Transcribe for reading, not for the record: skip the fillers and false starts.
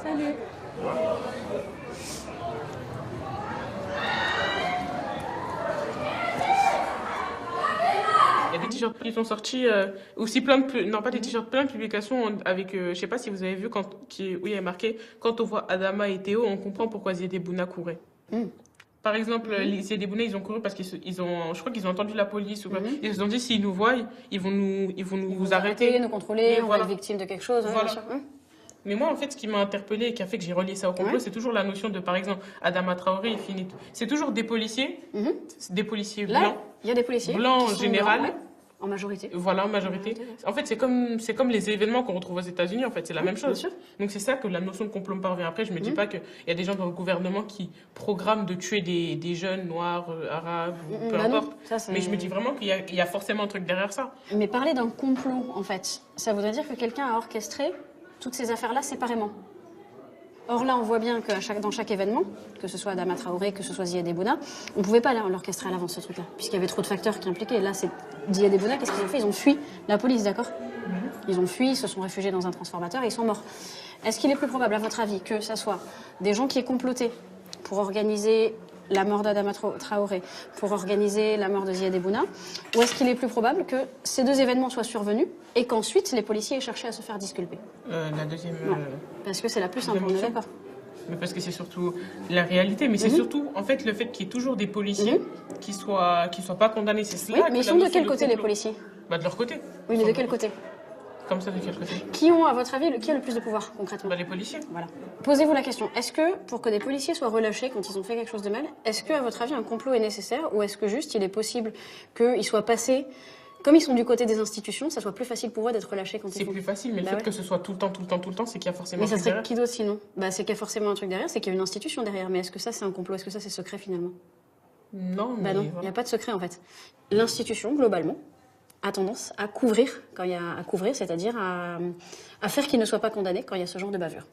Salut. Il y a des t-shirts qui sont sortis, aussi plein de, non pas des t-shirts, plein de publications avec, je sais pas si vous avez vu où il y a marqué, quand on voit Adama et Théo, on comprend pourquoi Ziad Bouna courait. Par exemple, les Ziad Bouna, ils ont couru parce qu'ils ont, je crois qu'ils ont entendu la police ou quoi. Ils se sont dit, s'ils nous voient, ils vont nous arrêter. Nous contrôler, Et on va être victime de quelque chose. Ouais, Voilà. bien sûr. Mais moi, en fait, ce qui m'a interpellée et qui a fait que j'ai relié ça au complot, c'est toujours la notion de, par exemple, Adama Traoré et finit. C'est toujours des policiers Là, blancs. il y a des policiers. Blancs qui en sont général. blancs, ouais, en majorité. Voilà, en majorité. En fait, c'est comme les événements qu'on retrouve aux États-Unis, en fait, c'est la même chose. Bien sûr. Donc c'est ça que la notion de complot me parvient. Après, je me dis pas qu'il y a des gens dans le gouvernement qui programment de tuer des jeunes noirs, arabes, ou peu Bah non, importe. ça, c'est- Mais je me dis vraiment qu'il y a forcément un truc derrière ça. Mais parler d'un complot, en fait, ça voudrait dire que quelqu'un a orchestré toutes ces affaires-là séparément. Or là, on voit bien que dans chaque événement, que ce soit Adama Traoré, que ce soit Ziad Bouna, on ne pouvait pas l'orchestrer à l'avance, ce truc-là, puisqu'il y avait trop de facteurs qui impliquaient. Là, c'est Ziad Bouna, qu'est-ce qu'ils ont fait? Ils ont fui la police, d'accord? Ils ont fui, ils se sont réfugiés dans un transformateur et ils sont morts. Est-ce qu'il est plus probable, à votre avis, que ça soit des gens qui aient comploté pour organiser la mort d'Adama Traoré, pour organiser la mort de Ziad Bouna, ou est-ce qu'il est plus probable que ces deux événements soient survenus et qu'ensuite les policiers aient cherché à se faire disculper? La deuxième. Non. Parce que c'est la plus simple, on est d'accord. Mais parce que c'est surtout la réalité. Mais c'est surtout, en fait, le fait qu'il y ait toujours des policiers qui soient pas condamnés. C'est cela. Oui, que mais ils la sont de notion quel côté les complot- policiers? Bah, de leur côté. Oui, mais de quel côté? Comme ça, de quel côté? Qui ont, à votre avis, qui a le plus de pouvoir, concrètement? Bah, les policiers. Voilà. Posez-vous la question. Est-ce que, pour que des policiers soient relâchés quand ils ont fait quelque chose de mal, est-ce que, à votre avis, un complot est nécessaire ou est-ce que juste il est possible qu'ils soient passés, comme ils sont du côté des institutions, ça soit plus facile pour eux d'être relâchés quand ils C'est font... plus facile, mais Bah le fait ouais. que ce soit tout le temps, c'est qu'il y a forcément Mais ça un truc serait derrière. qui d'autre sinon? Bah, c'est qu'il y a forcément un truc derrière, c'est qu'il y a une institution derrière. Mais est-ce que ça, c'est un complot? Est-ce que ça, c'est secret finalement? Non, mais Bah non, il n'y voilà. a pas de secret en fait. L'institution, globalement, a tendance à couvrir, quand il y a à couvrir, c'est-à-dire à faire qu'il ne soit pas condamné quand il y a ce genre de bavure.